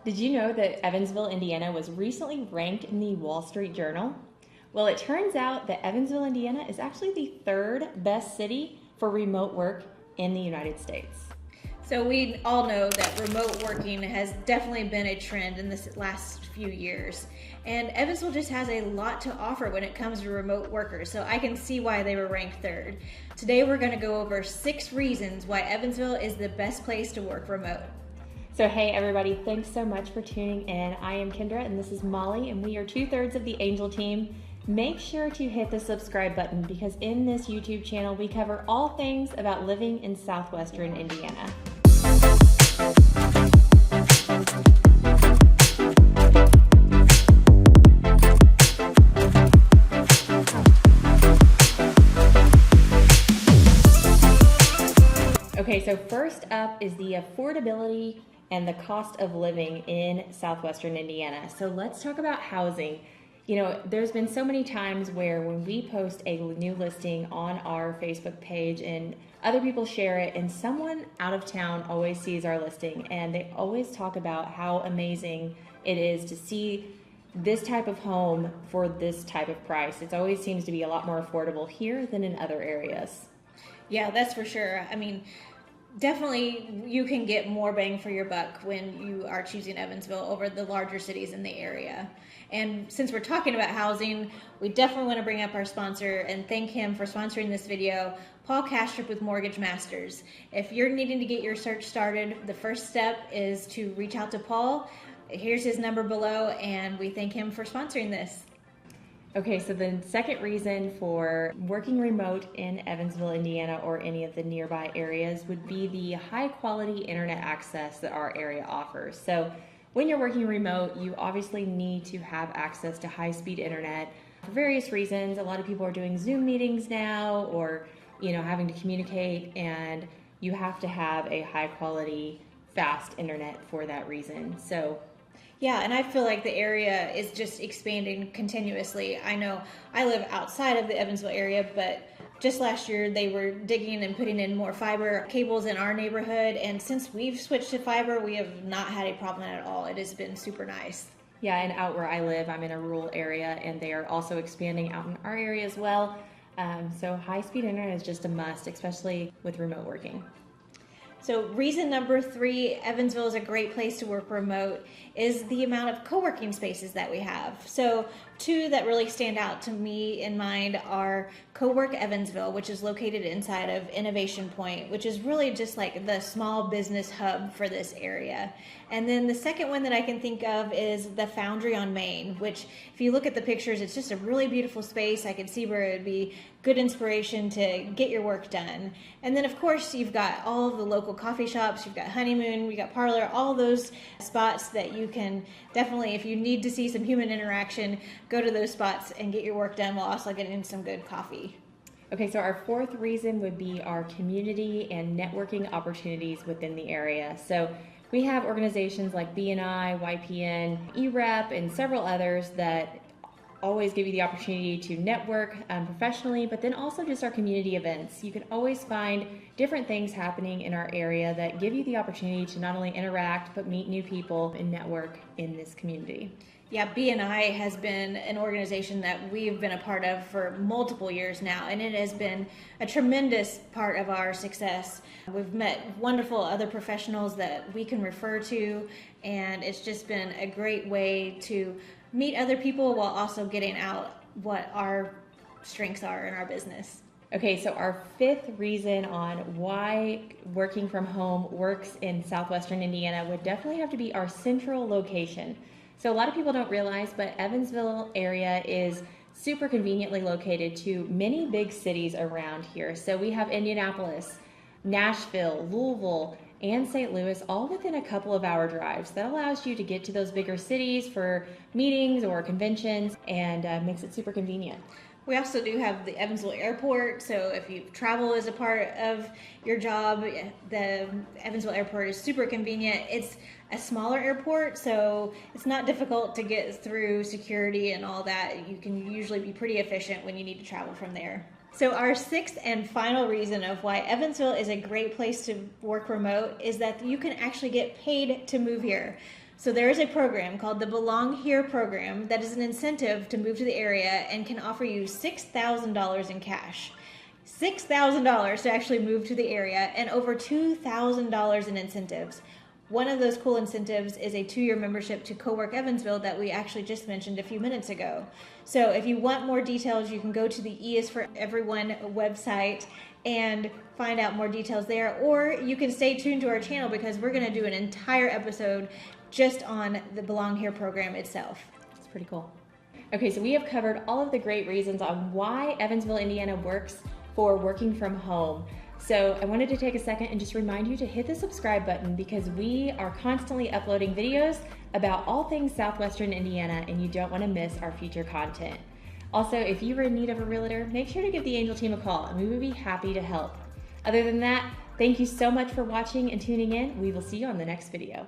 Did you know that Evansville, Indiana was recently ranked in the Wall Street Journal? Well, it turns out that Evansville, Indiana is actually the third best city for remote work in the United States. So we all know that remote working has definitely been a trend in this last few years. And Evansville just has a lot to offer when it comes to remote workers, so I can see why they were ranked third. Today we're going to go over 6 reasons why Evansville is the best place to work remote. So hey everybody, thanks so much for tuning in. I am Kendra and this is Molly, and we are 2/3 of the Angel team. Make sure to hit the subscribe button because in this YouTube channel we cover all things about living in Southwestern Indiana. Okay, so first up is the affordability and the cost of living in Southwestern Indiana. So let's talk about housing. You know, there's been so many times where when we post a new listing on our Facebook page and other people share it, and someone out of town always sees our listing and they always talk about how amazing it is to see this type of home for this type of price. It always seems to be a lot more affordable here than in other areas. Yeah, that's for sure. I mean, definitely you can get more bang for your buck when you are choosing Evansville over the larger cities in the area. And since we're talking about housing, we definitely want to bring up our sponsor and thank him for sponsoring this video, Paul Kastrup with Mortgage Masters. If you're needing to get your search started, the first step is to reach out to Paul. Here's his number below, and we thank him for sponsoring this. Okay, so the second reason for working remote in Evansville, Indiana, or any of the nearby areas would be the high quality internet access that our area offers. So when you're working remote, you obviously need to have access to high speed internet for various reasons. A lot of people are doing Zoom meetings now, or having to communicate, and you have to have a high quality, fast internet for that reason. So yeah, and I feel like the area is just expanding continuously. I know I live outside of the Evansville area, but just last year they were digging and putting in more fiber cables in our neighborhood, and since we've switched to fiber, we have not had a problem at all. It has been super nice. Yeah, and out where I live, I'm in a rural area, and they are also expanding out in our area as well. So high-speed internet is just a must, especially with remote working. So reason number 3, Evansville is a great place to work remote, is the amount of co-working spaces that we have. So 2 that really stand out to me in mind are Co-work Evansville, which is located inside of Innovation Point, which is really just like the small business hub for this area. And then the second one that I can think of is the Foundry on Main, which if you look at the pictures, it's just a really beautiful space. I can see where it would be good inspiration to get your work done. And then of course you've got all of the local coffee shops, you've got Honeymoon, we got Parlor, all those spots that you can definitely, if you need to see some human interaction, go to those spots and get your work done while also getting some good coffee. Okay, so our 4th reason would be our community and networking opportunities within the area. So we have organizations like BNI, YPN, EREP, and several others that always give you the opportunity to network professionally, but then also just our community events. You can always find different things happening in our area that give you the opportunity to not only interact, but meet new people and network in this community. Yeah, BNI has been an organization that we've been a part of for multiple years now, and it has been a tremendous part of our success. We've met wonderful other professionals that we can refer to, and it's just been a great way to meet other people while also getting out what our strengths are in our business. Okay, so our 5th reason on why working from home works in Southwestern Indiana would definitely have to be our central location. So a lot of people don't realize, but Evansville area is super conveniently located to many big cities around here. So we have Indianapolis, Nashville, Louisville, and St. Louis, all within a couple of hour drives. That allows you to get to those bigger cities for meetings or conventions, and makes it super convenient. We also do have the Evansville Airport, so if you travel as a part of your job, the Evansville Airport is super convenient. It's a smaller airport, so it's not difficult to get through security and all that. You can usually be pretty efficient when you need to travel from there. So our 6th and final reason of why Evansville is a great place to work remote is that you can actually get paid to move here. So there is a program called the Belong Here program that is an incentive to move to the area and can offer you $6,000 in cash. $6,000 to actually move to the area and over $2,000 in incentives. One of those cool incentives is a 2-year membership to Cowork Evansville that we actually just mentioned a few minutes ago. So if you want more details, you can go to the E is for Everyone website and find out more details there, or you can stay tuned to our channel because we're going to do an entire episode just on the Belong Here program itself. It's pretty cool. Okay, so we have covered all of the great reasons on why Evansville, Indiana works for working from home. So I wanted to take a second and just remind you to hit the subscribe button because we are constantly uploading videos about all things Southwestern Indiana and you don't want to miss our future content. Also, if you are in need of a realtor, make sure to give the Angel team a call and we would be happy to help. Other than that, thank you so much for watching and tuning in. We will see you on the next video.